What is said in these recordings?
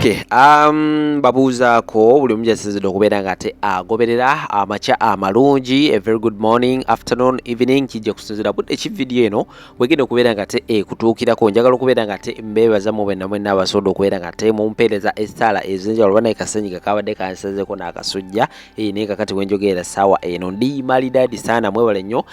Okay, babuuzaako buli omu gy'asinzidde okubeera ng'ate agoberera amakya amalungi, a very good morning, afternoon, evening, kijja kusinzira budde ki video eno bwegenda okubeera ng'ate ekutuukirako. Njagala okubeera ng'ate mbeebaza mu bwenna mwenna abasobola okubeera ng'ate mumpeereza essaala ez'enjawulo bana kasenyiga kabadde kansazeeko n'akasujja naye kakati wenjogerera ssaawa eno ndi maridadi saana mwebale nnyo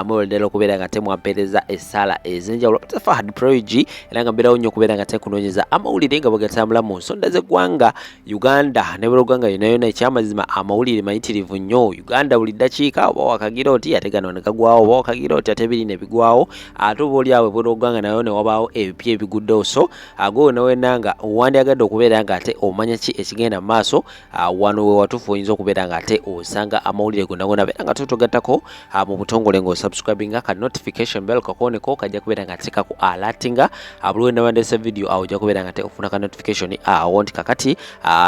mwebale ddala okubeera ng'ate mwampeereza essaala ez'enjawulo Fahad Proigi era nga mbeerawo nnyo okubeera ng'ate kunoonyeza amawulire nga bwe gatambula mu nsonda z'eggwanga Uganda ne buli ggwanga yonna ekyamazima amawulire mayitirivu nnyo. Uganda buli ddakiika oba wakagira oti ate gano ne gagwawo oba wakagira oti ate biri ne bigwawo ate oba oli awo buli ggwanga nayo ne wabaawo ebipya ebiguddewo so ago wenna nga wandyagadde okubeera ng'ate omanya ki ekigenda mu maaso wano we watuufu oyinza okubeera ng'ate osanga amawulire gonna gonna beera nga totogattako mu butongole ng'osubscribinga ka notification bell kakooneko kajja kubeera ng'ate kaku alatinga buli wenda wandeese video awo ojja kubeera ng'ate ofuna ka notification awo nti kakati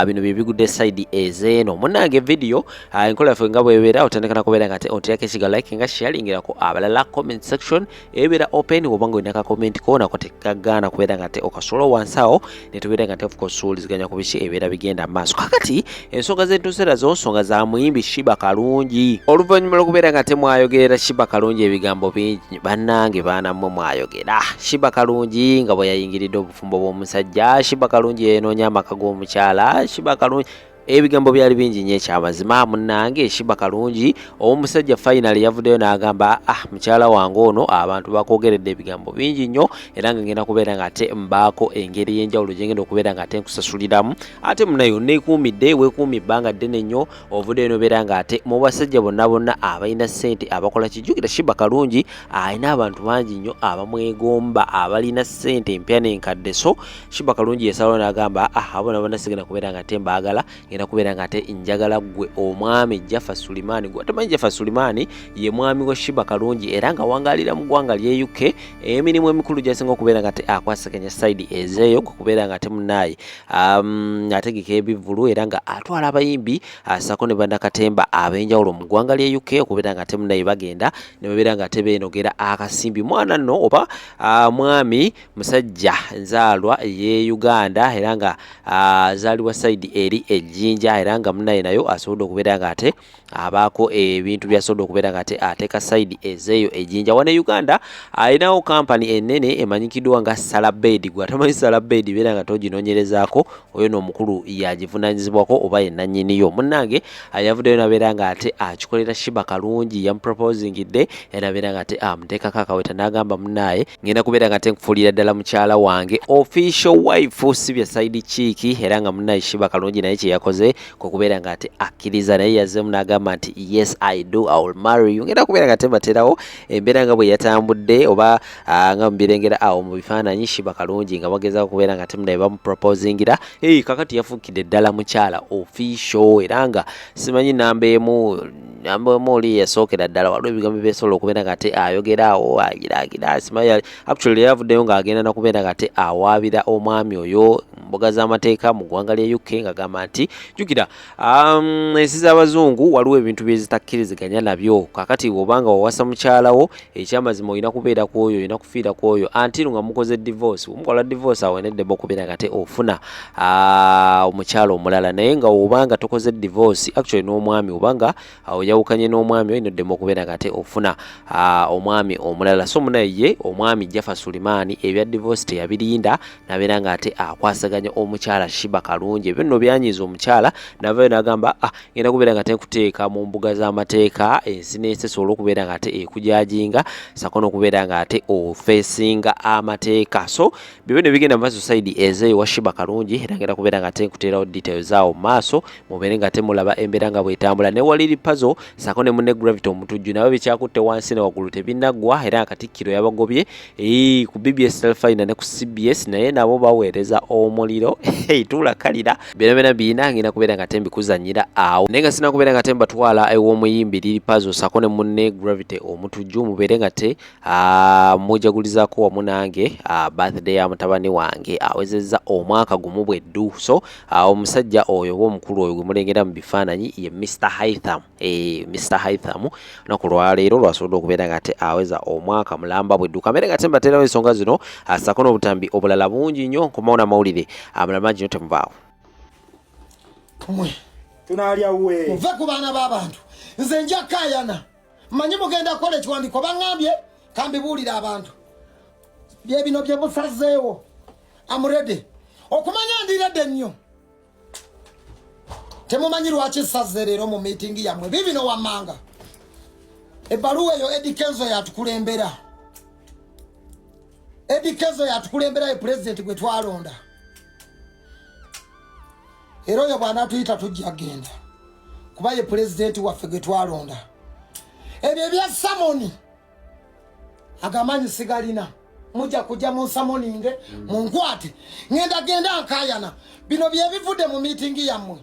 bino bye bigudde side ezeeno munnange video enkola yaffe nga bwebeera otandika kubeera ng'ate oteerako ekiga like nga sharingirako abalala comment section ebeera open wobanga olina ka comment ko nako tekagaana kubeera ng'ate okasola wansi awo ne tubeera ng'ate of course suuliziganya ku biki ebeera bigenda mu maaso kakati ensonga z'entuusera zo nsonga za muyimbi Shiba Kalungi oluvannyuma lw'okubeera ng'ate mwayogerera Shiba Kalungi ebigambo bingi bannange baana mmwe mwayogera Shiba Kalungi nga bwe yayingiridde obufumbo bw'omusajja Shiba Kalungi yenoonya amaka g'omukyala Shiba Kalungi ebigambo byali bingi nnyo ekyamazima munnange Shiba Kalungi omusajja finally yavuddeyo n'agamba mukyala wange ono abantu bakwogeredde ebigambo bingi nnyo era nga ngenda kubeera ng'ate mbaako engeri y'enjawulo gye ngenda okubeera ng'ate nkusasuliramu ate munayo neekuumidde weekuumye ebbanga ddene nnyo ovuddeyo n'obeera ng'ate mu basajja bonna bonna abalina ssente abakola kijjukira Shiba Kalungi alina abantu bangi nnyo abamwegomba abalina ssente empya n'enkadde so Shiba Kalungi yesalawo n'agamba abona bonna sigenda kubeera ng'ate mbaagala ngenda kubeera ng'ate njagala gwe omwami Jaffa Sulimani gwe atamanyi Jaffa Sulimani ye mwami wa Shiba Kalungi era nga wangaalira mu ggwanga lye UK emirimu emikulu gy'asinga okubeera ng'ate akwasaganya side ezeeyo gwe kubeera ng'ate munaaye ategeka ebivulu era nga atwala abayimbi sako ne bannakatemba ab'enjawulo mu ggwanga lye UK okubeera ng'ate munaaye bagenda ne babeera ng'ate beenogera akasimbi mwana nno oba mwami musajja nzaalwa ye Uganda era nga azaalibwa side eri ejjinja era nga munnaye nayo asobodde okubeera ng'ate abaako ebintu byasobodde okubeera ng'ate ateeka side ezeeyo ejjinja wano Uganda alinawo kampani ennene emanyikiddwa nga Salabed gwe atamanyi Salabed beera nga toginoonyerezaako oyo n'omukulu yagivunaanyizibwako oba ye nannyiniyo munnange yavuddeyo nabeera ng'ate akikolera Shiba Kalungi yamuproposingidde era nabeera ng'ate amuteekako akaweta n'agamba munnaaye ngenda kubeera ng'ate nkufuulira ddala mukyala wange official wife si bya side chiiki era nga munnaaye Shiba Kalungi naye kye yakoze kwe kubeera ng'ate akkiriza naye yazzeemu n'agamba nti yes I do I will marry you ngenda kubeera ng'ate mbateerawo embeera nga bwe yatambudde oba nga mubirengera awo mu bifaananyi Shiba Kalungi nga bagezaako kubeera ng'ate munaye bamuproposingira kakati yafuukidde ddala mukyala official era nga simanyi namba emu oli yasookera ddala waliwo ebigambo byesobola okubeera ng'ate ayogeraawo agiraagira simanyi actually yavuddeyo ng'agenda nakubeera ng'ate awaabira omwami oyo mbuga z'amateeka mu ggwanga lya UK ng'agamba nti jjukira ensi z'abazungu waliwo ebintu bye zitakkiriziganya nabyo kakati obanga wawasa mukyalawo ekyamazima olina kubeera ku oyo olina kufiira ku oyo anti nga mukoze divorce omukola divorce awo eneddemu okubeera ng'ate ofuna omukyala omulala naye nga obanga tokoze divorce actually n'omwami obanga oyawukanye n'omwami olina oddemu okubeera ng'ate ofuna omwami omulala so munaye omwami Jaffa Sulimani ebya divorce teyabirinda nabeera ng'ate akwasaganya omukyala Shiba Kalungi ebyo nno byanyiza omukyala navayo n'agamba ngenda kubeera ng'ate nkuteeka mu mbuga z'amateeka ensi n'ensi esobola okubeera ng'ate ekujajinga sako n'okubeera ng'ate ofeesinga amateeka so byo ne bigenda mu maaso side ezeeyo wa Shiba Kalungi era ngenda kubeera ng'ate nkuteerawo details awo mu maaso mubeere ng'ate mulaba embeera nga bwetambula ne waliri puzzle sako ne munne Gravity omutujju nabo bikyakutte wansi ne waggulu tebinaggwa era Katikkiro yabagobye ku BBS Telefina ne ku CBS naye nabo baweereza omuliro tuula kalira byonna biina ngenda kubeera ng'ate mbikuzannyira awo naye nga sina kubeera ng'ate mbatwala ew'omuyimbi liri puzzle sako ne munne Gravity omutujju mubeere ng'ate mujagulizaako wamu nange birthday ya mutabani wange awezezza omwaka gumu bweddu so omusajja oyo oba omukulu oyo gwe mulengera mu bifaananyi ye Mr. Haitham Mr. Haitham olunaku lwaleero lwasobodde okubeera ng'ate aweza omwaka mulamba bweddu kamere ng'ate mbateerawo ensonga zino sako n'obutambi obulala bungi nnyo nkomawo n'amawulire amalala mangi nnyo temuvaawo mwe tunalya we muve ku baana b'abantu nze nja kayana manyi mugenda kola ekiwandiiko baŋŋambye kambibuulira abantu bye bino bye musazeewo amurede okumanya ndirede nnyo temumanyi lwaki saze leero mu miitingi yammwe bibino wammanga ebbaluwa eyo Eddie Kenzo yatukulembera Eddie Kenzo yatukulembera ye pulezidenti gwe twalonda era oyo bw'anaatuyita tujja genda kuba ye pulezidenti waffe gwe twalonda ebyo ebya samoni agamanyi sigalina mujja kujja mu samoninge munkwate ngenda genda nkayana bino bye bivudde mu miitingi yammwe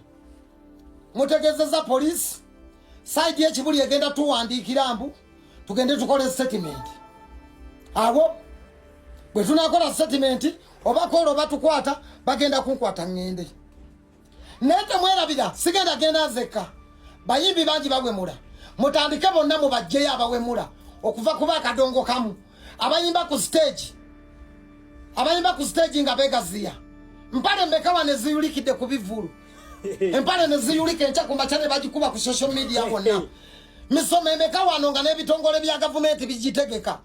mutegezeza poliisi saidi y'ekibuli egenda tuwandiikira mbu tugende tukole statement abo bwe tunakola statement oba kola oba tukwata bagenda kunkwata ngende naye temwerabira sigenda genda nzekka bayimbi bangi bawemula mutandike bonna mubajjeyo abawemula okuva kuba akadongo kamu abayimba ku stage nga begaziya mpale mmekawa ne ziyulikidde ku bivulu empale ne ziyulika enkya ku makya ne bagikuba ku social media bonna misomo emeka wano nga n'ebitongole bya gavumenti bigitegeka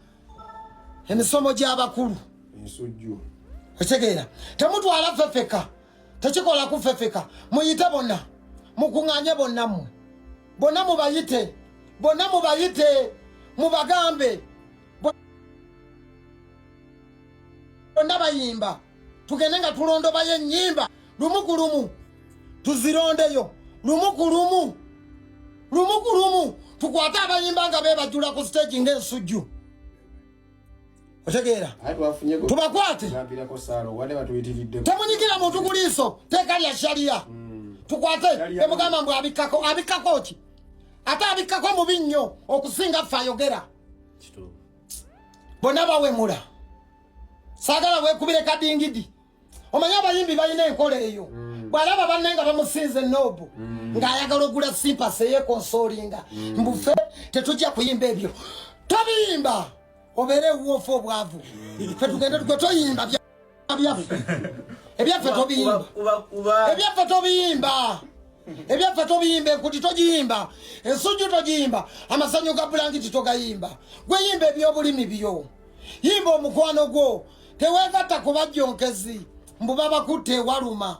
emisomo gy'abakulu ensujju otegeera temutwala fefeka tekikola kufefeka muyite bonna mukuŋŋaanye bonna mmwe bonna mubayite mubagambe bonna bayimba tugende nga tulondobayo ennyimba lumu ku lumu tuzirondeyo lumu ku lumu tukwate abayimba nga bebajjula ku stage ng'ensujju otegeera tubakwate temunyikira muntu ku liiso teeka lya shaliya tukwate temugamba mbu abikkako ki ate abikkako mubi nnyo okusinga ffe ayogera bonna bawemula saagala weekubire kadingidi omanyi abayimbi balina enkola eyo bw'alaba banne nga bamusinze noobu ng'ayagala ogula simpasi eyekonsolinga mbufe tetujja kuyimba ebyo tobiyimba obeere ewuofu obwavu fe tugende gwe toyimba byaffe ebyaffe tobiyimba enkuti togiyimba ensujju togiyimba amasanyu ga bulangiti togayimba gwe yimba ebyobulimi byo yimba omukwano gwo teweegatta ku bajjonkezi mbu babakutte ewaluma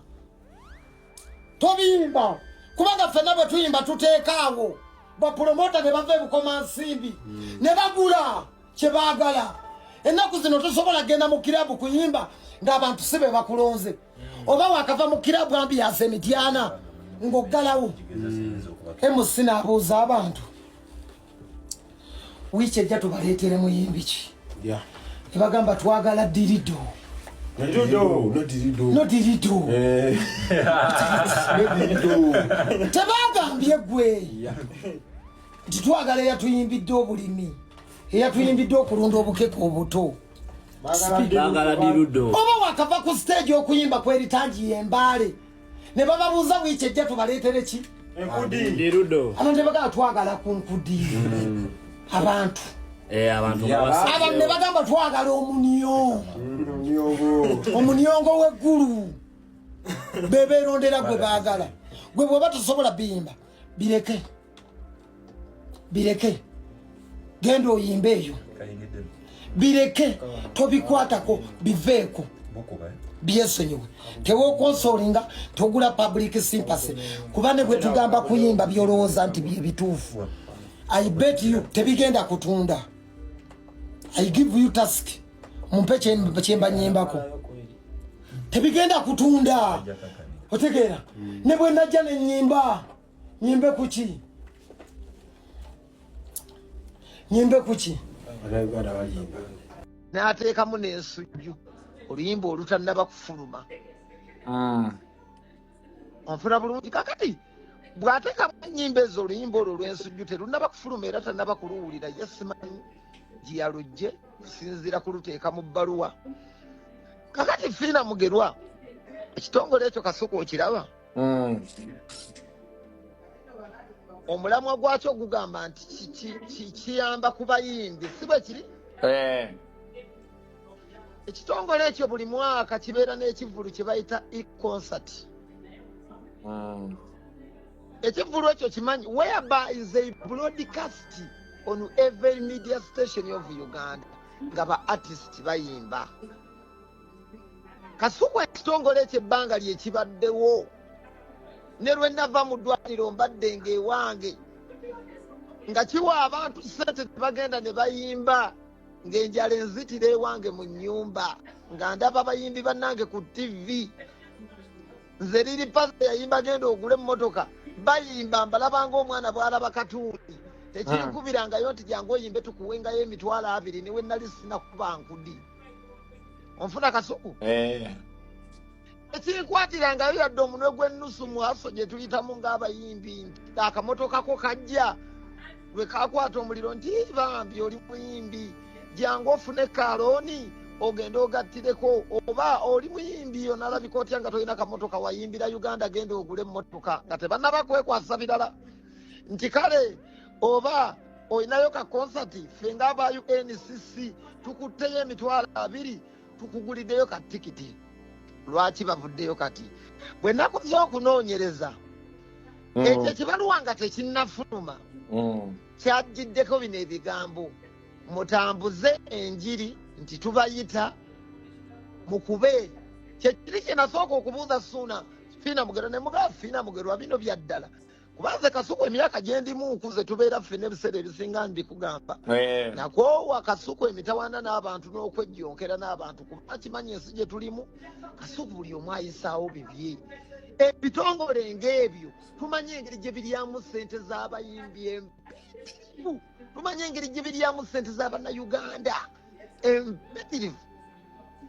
tobiyimba kubanga ffenna bwe tuyimba tuteekaawo bapromota ne bava ebukoma nsimbi ne bagula kye baagala ennaku zino tosobola genda mu kirabu kuyimba ng'abantu si be bakulonze oba wakava mu kirabu ambiyasa emityana ng'oggalawo emusi n'abuuza abantu wiiki ejja tubaleetere muyimbi ki ne bagamba twagala dirido tebagambye gwe nti twagala eyatuyimbidde obulimi eyatuyimbidde okulunda obukeke obuto oba wakava ku stage okuyimba kweritangi yembaale ne bababuuza wiiki ejja tubaleetere ki abantu nebagamba twagala ku nkudi abantu ne bagamba twagala omuniongo w'eggulu bebeerondera gwe baagala gwe bw'oba tosobola biyimba bireke genda oyimba eyo bireke tobikwatako biveeko byesonyiwe tewokonsolinga togula public sympathy kuba ne bwe tugamba kuyimba byolowooza nti bye bituufu I bet you tebigenda kutunda. I give you task mumpe kyemba nyembako tebigenda kutunda otegeera ne bwe najja ne nyimbe kuki n'ateekamu n'ensujju oluyimba olutannaba kufuluma onfuna bulungi kakati bw'ateekamu ennyimba ezo oluyimba olwo olw'ensujju terunnaba kufuluma era tannaba kuluwulira ye simanyi giyalujje kusinziira kuluteeka mu bbaluwa kakati Fiina Mugerwa ekitongole ekyo kasoko okiraba omulamwa gwakyo gugamba nti kiyamba ku bayimbi si bwe kiri ekitongole ekyo buli mwaka kibeera n'ekivulu kye bayita e-concert ekivulu ekyo kimanyi whereby is a broadcast on every media station of Uganda nga ba artist bayimba. Kasuku ekitongole eky'ebbanga lyekibaddewo ne lwe nava mu ddwaliro mbadde ng'ewange nga kiwa abantu ssente bagenda ne bayimba ng'enjala enzitira ewange mu nnyumba nga ndaba bayimbi bannange ku TV. Nze liri pasa yayimba genda ogule emmotoka bayimba mbalabanga omwana bw'alaba katuuni tekinkubirangayo nti jangu oyimbe tukuwengayo emitwalo 2 niwe nali sinakuba nkudi. Onfuna Kasuku? Ekinkwatiranga yadde omunwe gw'ennusu muhaso gye tuyitamu ng'abayimbi akamotoka ko kajja lwe kakwata omuliro nti bambi oli muyimbi jangu ofune kalooni ogenda ogattireko oba oli muyimbi onalabika otya nga tolina kamotoka wayimbira Uganda genda ogule emmotoka nga tebannaba kwekwasa birala nti kale oba olinayo ka konsati ffe ng'aba UNCC tukutteyo emitwalo 2 tukuguliddeyo ka tikiti. Lwaki bavuddeyo kati? Bwe nakoze okunoonyereza ekyo kibaluwa nga tekinnafuluma kyajjiddeko bino ebigambo mutambuze enjiri nti tubayita mukube. Kyekiri kye nasooka okubuuza Ssuuna Fiina Mugerwa ne mugaa Fiina Mugerwa bino bya ddala kubanze Kasuku emyaka gye ndimu nkuze tubeera ffe n'ebiseera ebisinga mbikugamba nakoowa Kasuku emitawaana n'abantu n'okwejjonkera n'abantu kuba kimanyi ensi gye tulimu Kasuku buli omu ayisaawo bibye. Ebitongole ng'ebyo tumanyi engeri gye biryamu ssente z'abayimbi empitirivu, tumanyi engeri gye biryamu ssente z'Abannayuganda empitirivu.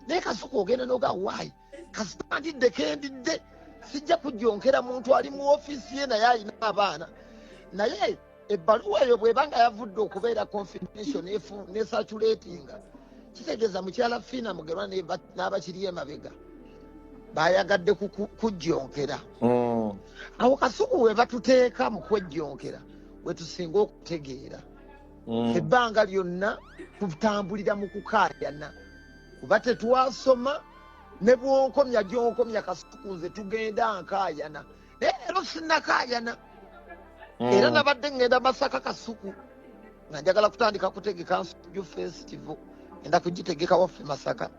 Naye Kasuku ogenda n'oga waayi kasitandidde kendidde sijja kujjonkera muntu ali mu ofiisi ye naye alina abaana naye ebbaluwa eyo bw'eba nga yavudde okubeera confidential nesatulatinga kitegeeza mukyala Fiina Mugerwa n'abakiri emabega bayagadde kujjonkera. Awo Kasuku we batuteeka mu kwejjonkera we tusinga okutegeera ebbanga lyonna tutambulira mu kukaayana kuba tetwasoma ne bwonkomya gyonkomya Kasuku nze tugenda nkaayana naye leero sinnakaayana era nabadde ngenda Masaka Kasuku nga njagala kutandika kutegeka Nsujju festival ngenda kugitegeka waffe Masaka.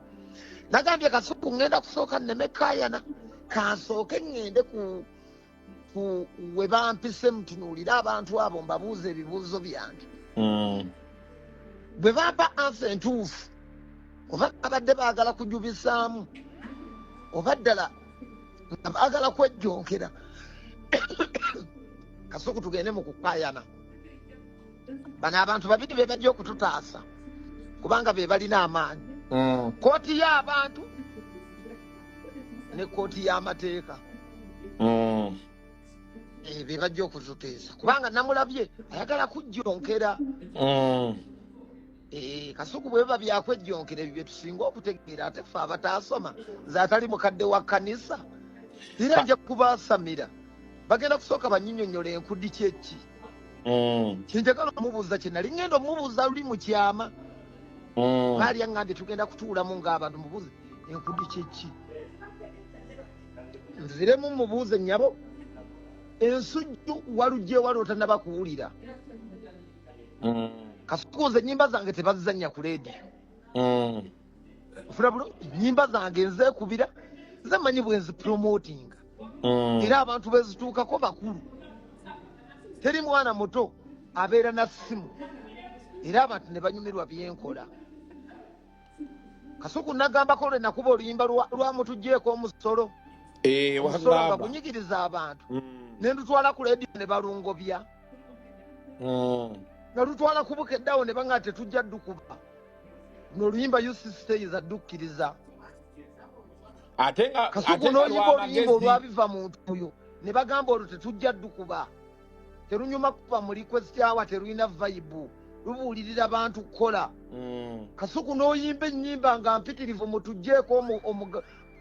Nagambye Kasuku ngenda kusooka nneme kaayana kansooke ngende ku we bampise mutunuulire abantu abo mbabuuza ebibuuzo byange bwe bampa ansa entuufu oba abadde baagala kujubisaamu oba ddala nga baagala kwejjonkera Kasuku tugende mu kukaayana. Bano abantu babiri be bajja okututaasa kubanga be balina amaanyi kooti y'abantu ne kooti y'amateeka be bajja okututeesa kubanga namulabye ayagala kujjonkera. Kasuku bwe biba byakwejjonkera ebyo bye tusinga okutegeera ate ffe abataasoma nze atali mukadde wa kkanisa era nja kubaasamira bagenda kusooka banyinyonnyola enkudi kyeki kyenjagala omubuuza kye nali ngenda omubuuza luli mu kyama baali aŋŋambye tugenda kutuulamu ng'abantu mubuuze enkudi kyeki nziremu mubuuze nnyabo ensujju walujje wali otannaba kuwulira. Kasuku nze ennyimba zange tebazizannya ku leediyo ofuna bulungi ennyimba zange nzeekubira nze manyi bwe nzipromotinga era abantu bezituukako bakulu teri mwana muto abeera na ssimu era abantu ne banyumirwa byenkola. Kasuku nagambako lwe nakuba oluyimba lwa mutugjeeko omusolo omusolo nga gunyigiriza abantu ne ndutwala ku leediyo ne balungobya nalutwala kubukeddawo ne banga tetujja ddukuba n'oluyimba UCC addukkiriza Kasuku n'oyimba oluyimba olwabiva muntu oyo ne bagamba olwo tetujja ddukuba terunyuma kuba mu request hour terulina vibe lubuulirira abantu kukola. Kasuku n'oyimba ennyimba nga mpitirivu mutugjeeko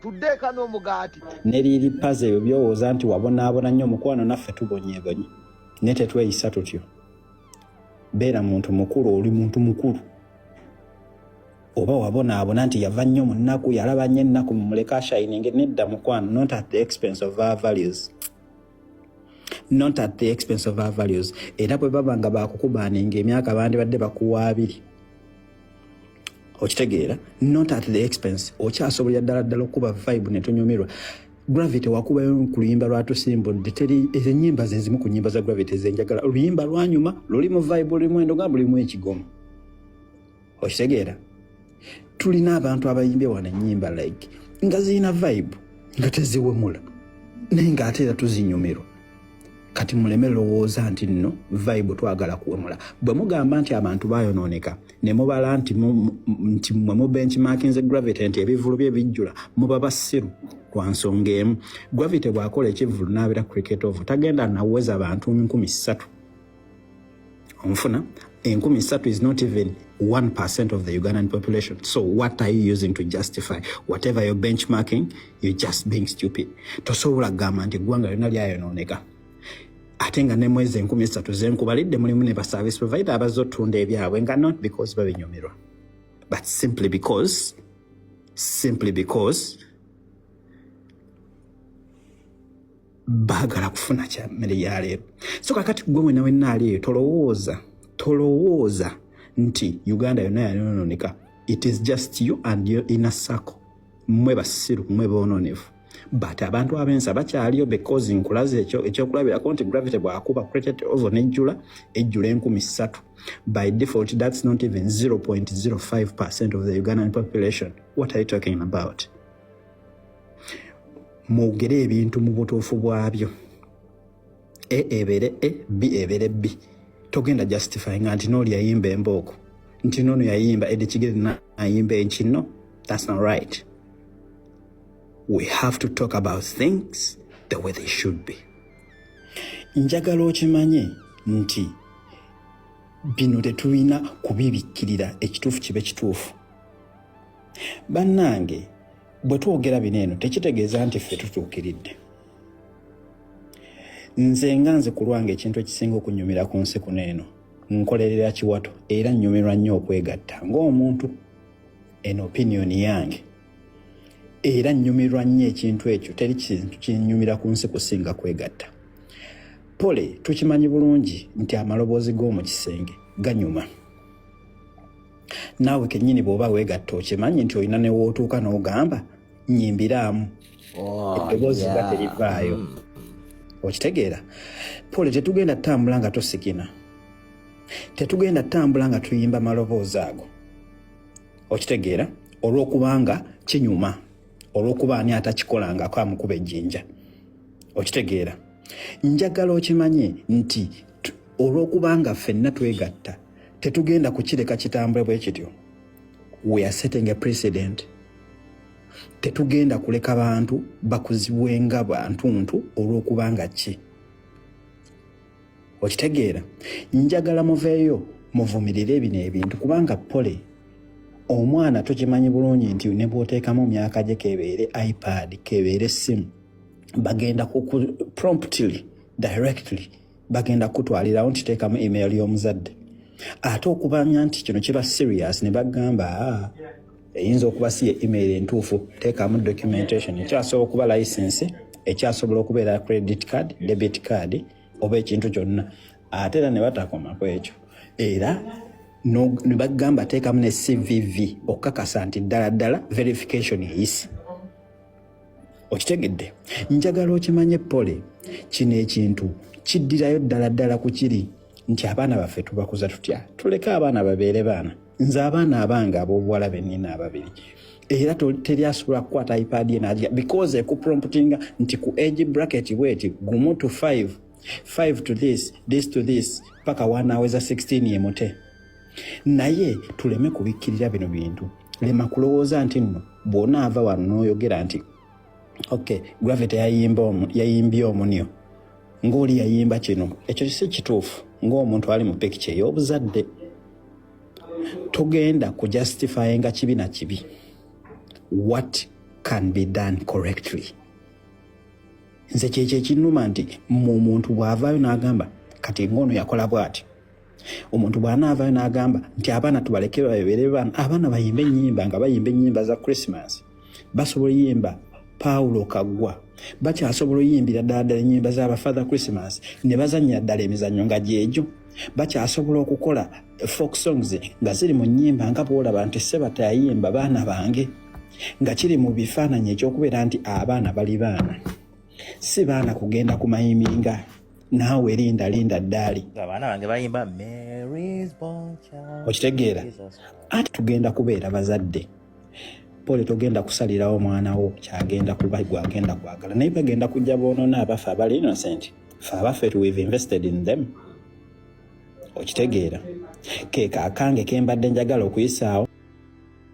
tuddeeka n'omugaati neriri paze ebyo byowooza nti wabonaabona nnyo mukwano naffe tubonyeebonye naye tetweyisa tutyo. Beera muntu mukulu oli muntu mukulu oba wabonaabona nti yava nnyo mu nnaku yalaba nnyo ennaku mumuleka ashayininge nedda mukwano not at the expense of our values. not at the expense of our values. Era bwe baba nga bakukubaninga emyaka bandibadde bakuwa 2 okitegeera, not at the expense, okyasobolera ddala okuba vibe ne tonyumirwa. Gravity wakubayo ku luyimba lwatusimbudde, teri ennyimba zezimu ku nnyimba za Gravity zenjagala. Oluyimba lwanyuma lulimu vibe, lulimu endonga, lulimu ekigomo. Okitegeera, tulina abantu abayimbye wana ennyimba like nga zirina vibe nga teziwemula naye ng'ate era tuzinyumirwa. Kati muleme lowooza nti nno vibe twagala kuwemula. Bwe mugamba nti abantu bayonooneka ne mubala nti mwe mu benchmarkinze Gravity nti ebivulu bye bijjula muba basiru kwa nsonga emu. Gravity bw'akola ekivulu n'abeera cricket over tagenda naweza abantu 3,000. Omufuna 3,000 is not even 1% of the Ugandan population. So what are you using to justify whatever you're benchmarking? You're just being stupid. Tosobola gamba nti eggwanga lyonna lyayonooneka ate nga ne mwezi 3,000 zenkubalidde mulimu ne ba service provider abazze ottunda ebyabwe nga not because babinyumirwa but simply because baagala kufuna kya mmere ya leero. So kakati gwe mwena wennaali eyo tolowooza nti Uganda yonna yayonooneka. It is just you and your inner circle. Mwe basiru, mwe boononevu. But abantu abensa bakyaliyo because nkulaze ekyokulabirako nti Gravity bw'akuba cricket over ejjula 3,000. By default, that's not even 0.05% of the Ugandan population. What are you talking about? Mwogere ebintu mu butuufu bwabyo. A ebere A, B ebere B. Togenda justifying nti n'oli yayimba embooko nti n'ono yayimba Eddie Kigere nayimba enkino. That's not right. We have to talk about things the way they should be. Njagala okimanye nti bino tetulina kubibikkirira ekituufu kibe kituufu. Bannange bwe twogera bino eno tekitegeeza nti ffe tutuukiridde. Nze ku lwange ekintu ekisinga okunyumira ku nsi kuno eno nkolerera kiwato era nnyumirwa nnyo okwegatta ng'omuntu, en opinion yange. Era nnyumirwa nnyo ekintu ekyo, teri kintu kinnyumira ku nsi kusinga kwegatta. Pole tukimanyi bulungi nti amaloboozi g'omu kisenge ganyuma. Naawe kennyini bw'oba weegatta okimanyi nti olina ne wootuuka n'ogamba nnyimbiraamu. Eddoboozi ga terivaayo. Okitegeera? Pole tetugenda ttambula nga tosikina. Tetugenda ttambula nga tuyimba maloboozi ago. Okitegeera? Olw'okubanga kinyuma. Olw'okuba ani atakikolangako amukuba ejjinja. Okitegeera? Njagala okimanye nti olw'okubanga ffenna twegatta tetugenda kukireka kitambule bwe kityo. We are setting a precedent. Tetugenda kuleka bantu bakuzibwenga bantuntu olw'okubanga ki. Okitegeera? Njagala muveeyo muvumirire ebino ebintu kubanga pole omwana tukimanyi bulungi nti ne bw'oteekamu myaka gye kebeere iPad kebeere simu bagenda promptly directly bagenda kutwalirawo nti teekamu email y'omuzadde. Ate okubanya nti kino kiba serious ne bagamba eyinza okuba si email entuufu teekamu documentation ekyasobola okuba license ekyasobola okubeera credit card debit card oba ekintu kyonna ate era ne batakoma ku ekyo era ne bagamba teekamu ne CVV okukakasa nti ddala verification eyisi. Okitegedde? Njagala okimanye pole kino ekintu kiddirayo ddala ku kiri nti abaana baffe tubakuza tutya. Tuleke abaana babeere baana. Nze abaana abange ab'obuwala bennina ababiri. Era teri asobola kukwata iPad ye n'agiga because ekupromptinga nti ku age bracket bweti gumu to 5 to this to this paka wana aweza 16 ye mute. Naye tuleme kubikkirira bino bintu. Lema kulowooza nti nno bw'onaava wano n'oyogera nti okay, Gravity yayimbye omunyo ng'oli yayimba kino. Ekyo si kituufu ng'omuntu ali mu picture y'obuzadde. Togenda kujustifyinga kibi na kibi. What can be done correctly? Nze kyekyo ekinnuma nti omuntu bw'avaayo n'agamba kati ng'ono yakola bw'ati. Omuntu bw'anaavaayo n'agamba nti abaana tubaleke babeere baana. Abaana bayimbe ennyimba nga bayimba ennyimba za Christmas. Basobola yimba Paulo Kagwa bakyasobola oyimbira ddala ennyimba z'aba Father Christmas ne bazannya ddala emizannyo nga gyejo. Bakyasobola okukola folk songs nga ziri mu nnyimba nga bw'olaba nti Ssebata yayimba baana bange nga kiri mu bifaananyi ekyokubeera nti abaana bali baana, si baana kugenda kumayiminga naawe linda ddaali. Abaana bange bayimba Mary's born child. Okitegeera? Ati tugenda kubeera bazadde. Pole togenda kusalirawo mwana wo kyagenda kuba gwagenda kwagala. Naye bagenda kujja boonona abafe abali innocent. Fe abaffe we've invested in them. Okitegeera? Keeka akange kembadde njagala okuyisaawo.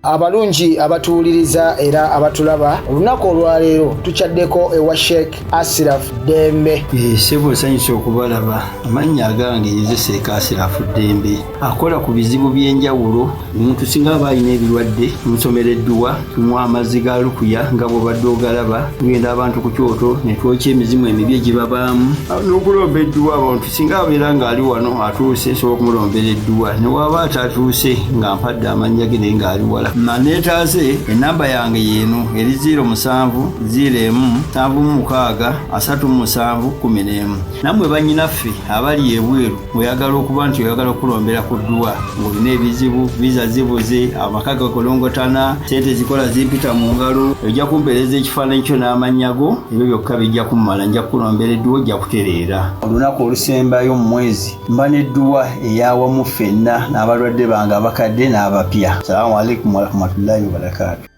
Abalungi abatuwuliriza era abatulaba olunaku olwaleero tukyaddeko ewa Sheikh Ashraf Dembe. Sebo sanyusa okubalaba. Amannya agange Seeka Ashraf Dembe akola ku bizibu by'enjawulo. Omuntu singa aba alina ebirwadde musomereddwa tunywa amazzi ga lukuya nga bw'obadde ogalaba, tugenda abantu ku kyoto ne twokya emizimu emibi egibabaamu n'okulomba edduwa. Abantu singa abeera ng'ali wano atuuse nsobola okumulombera edduwa, ne waba atatuuse nga mpadde amannya ge naye ng'ali wala. Manetaze enamba yange yeno eri 0707763711. Namwe bannyinaffe abali ebweru oyagala okuba nti oyagala okulombera ku dduwa ng'olina ebizibu, viza zibuze, amaka gakolongotana, sente zikola zimpita mu ngalo, ojja kumpeereza ekifaananyi kyo n'amannya go, ebyo byokka bijja kummala. Nja kulombera edduwa, ojja kutereera. Olunaku olusembayo mu mwezi mba n'edduwa eyawamu ffenna n'abalwadde bange abakadde n'abapya. Salaamu alaikum warahmatullahi wabarakatuh.